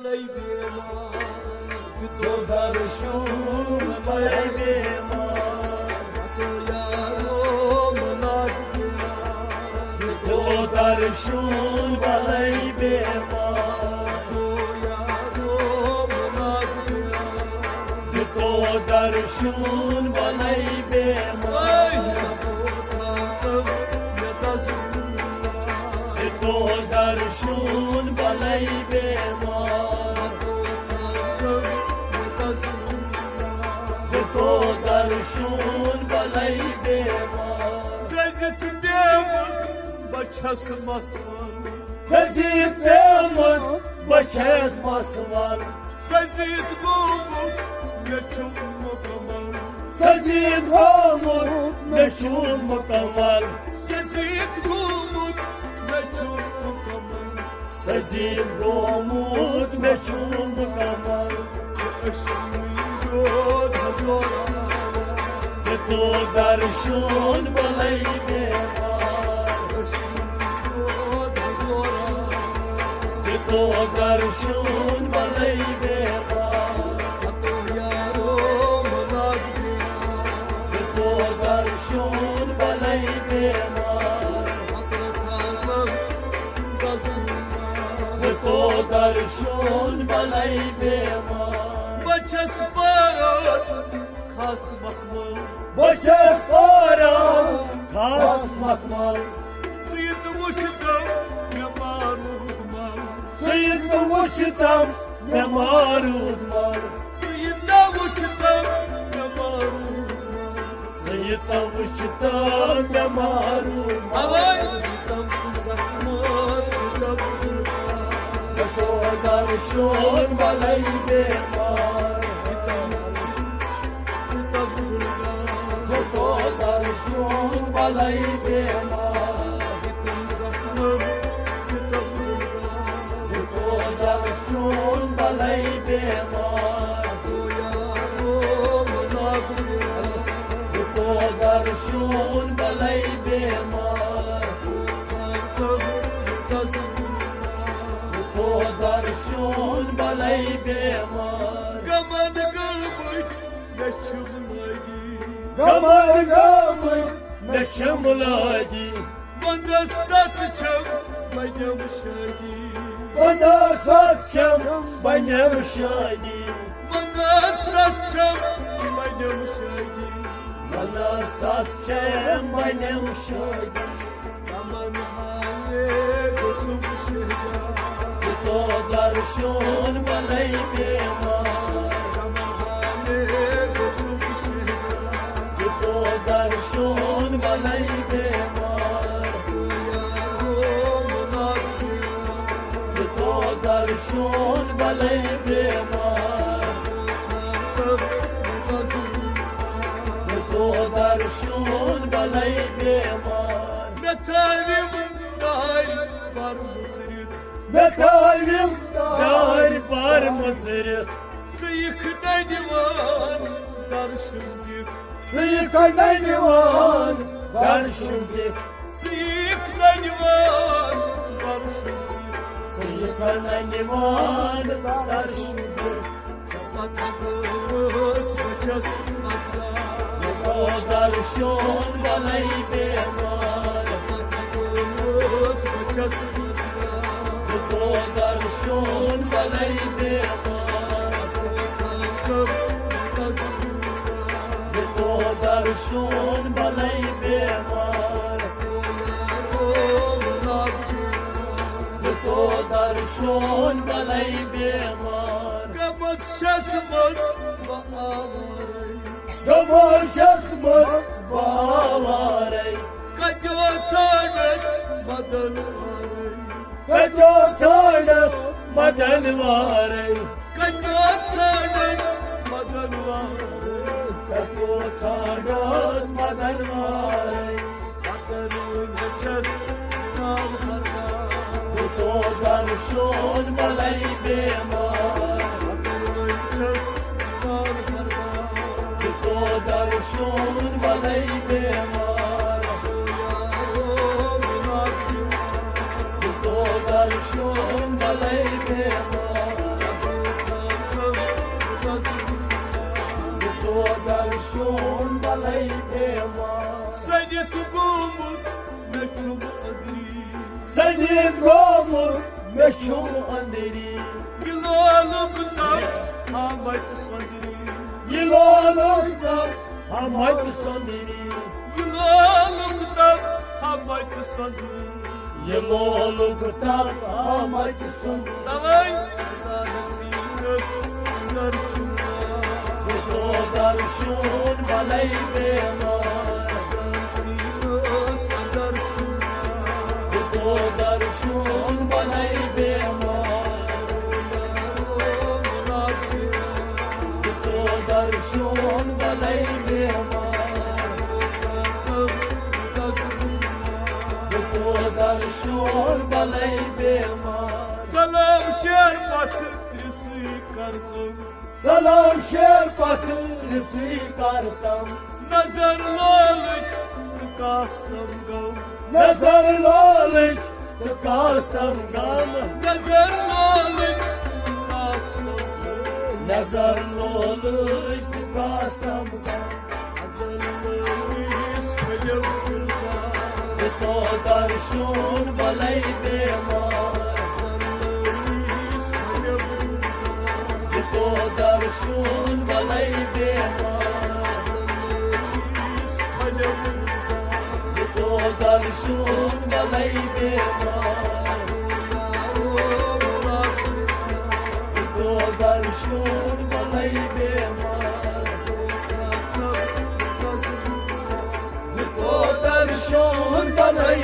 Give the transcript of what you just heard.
بلای بیمار تو درشون بلای بیمار تو یارو مناد بیار تو درشون بلای بیمار تو یارو مناد بیار تو درشون بلای بیمار ای نبودم ندازم تو درشون بلای بیمار تو درشون بلای بیمار Gazet demez başası masman Gazit demez başız basman Sazit gomut ne çok mukamal Sazit gomut meşhur mukamal Sazit gomut ne çok mukamal Sazit gomut meşhur mukamal Eşmiyor hazora تو درشون بلای بیمار Eşmiyor hazora تو درشون بلای بیمار Ato yaro manad تو درشون بلای بیمار Ato thalım gazınlar تو درشون بلای بیمار Başas barat kasmak mı? بچه پارا کاسمک مال Zıyıt uçtum yamarud mal سید وشتم نمارود مال Zıyıt uçtum yamarud mal سید وشتم نمارود مال Avay tam kızakmar tam kırmar تو درشون بلای بیمار Tam kırmar تو درشون بلای بیمار Tam zakmar tam kırmar تو درشون بلای بیمار Doyarım nadir تو درشون بلای بیمار تو درشون بلای بیمار Gaman gılmış ne çılmaydı گمر گمر نشملادی Bana satacağım benim şeydi بنا ساتشم بنیم شادی Bana satacağım benim şeydi بنا ساتشم بنیم شادی Aman hale gözüm şeyda تو درشون بلای بیمار Aman hale gözüm şeyda تو درشون بلای بیمار Doyarım nadir تو درشون بلای بیمار تو درشون بلای بیمار Metalim dahi var mısırık بتالیم دار بار مزرق Sıyıkta divan darşındık سیکل دیوان در شدی Sıyıkta divan darşındık سیکل دیوان در شدی Çapatımız bacas azla تو درشون بلای بیمار Çapatımız bacas azla تو درشون بلای بیمار Kalkım gazında تو درشون بلای بیمار تو درشون بلای بیمار Gamaz şasmaz bağırır دمار شسمت باواری Kadio sanet madan varır کجا سالم مدنواری Kadio sanet madan varır کجا سالم مدنواری Kadarın çes kalkarda تو درشون بلای بیمار Kadarın çes kalkarda تو درشون بلای بیمار تو درشون بلای بیمار balay bemar Seni tugumur meçhum adri Seni gomur meşhur anderi Yılanımdan hamayt sadri Yılanımdan hamayt sanderi Yılanımdan hamayt sadri Yılanımdan hamayt sanderi Davay zanesinos narçuma Duto darshun balay bemar Zanesinos narçuma Duto darshun balay bemar Duto darshun balay bemar Duto darshun balay bemar Salam şerbeti kartım Salam şerpatı sikartam Nazar lalık kastım gam Nazar lalık kastam gam Nazar lalık kastım gam Nazar lalık kastam gam Azalıyız kalem kırza Duto darshun balay bemar Azalıyız kalem kırza Duto darshun balay bemar Azalıyız kalem kırza Duto darshun balay bemar Duto darshun balay bemar Duto darshun balay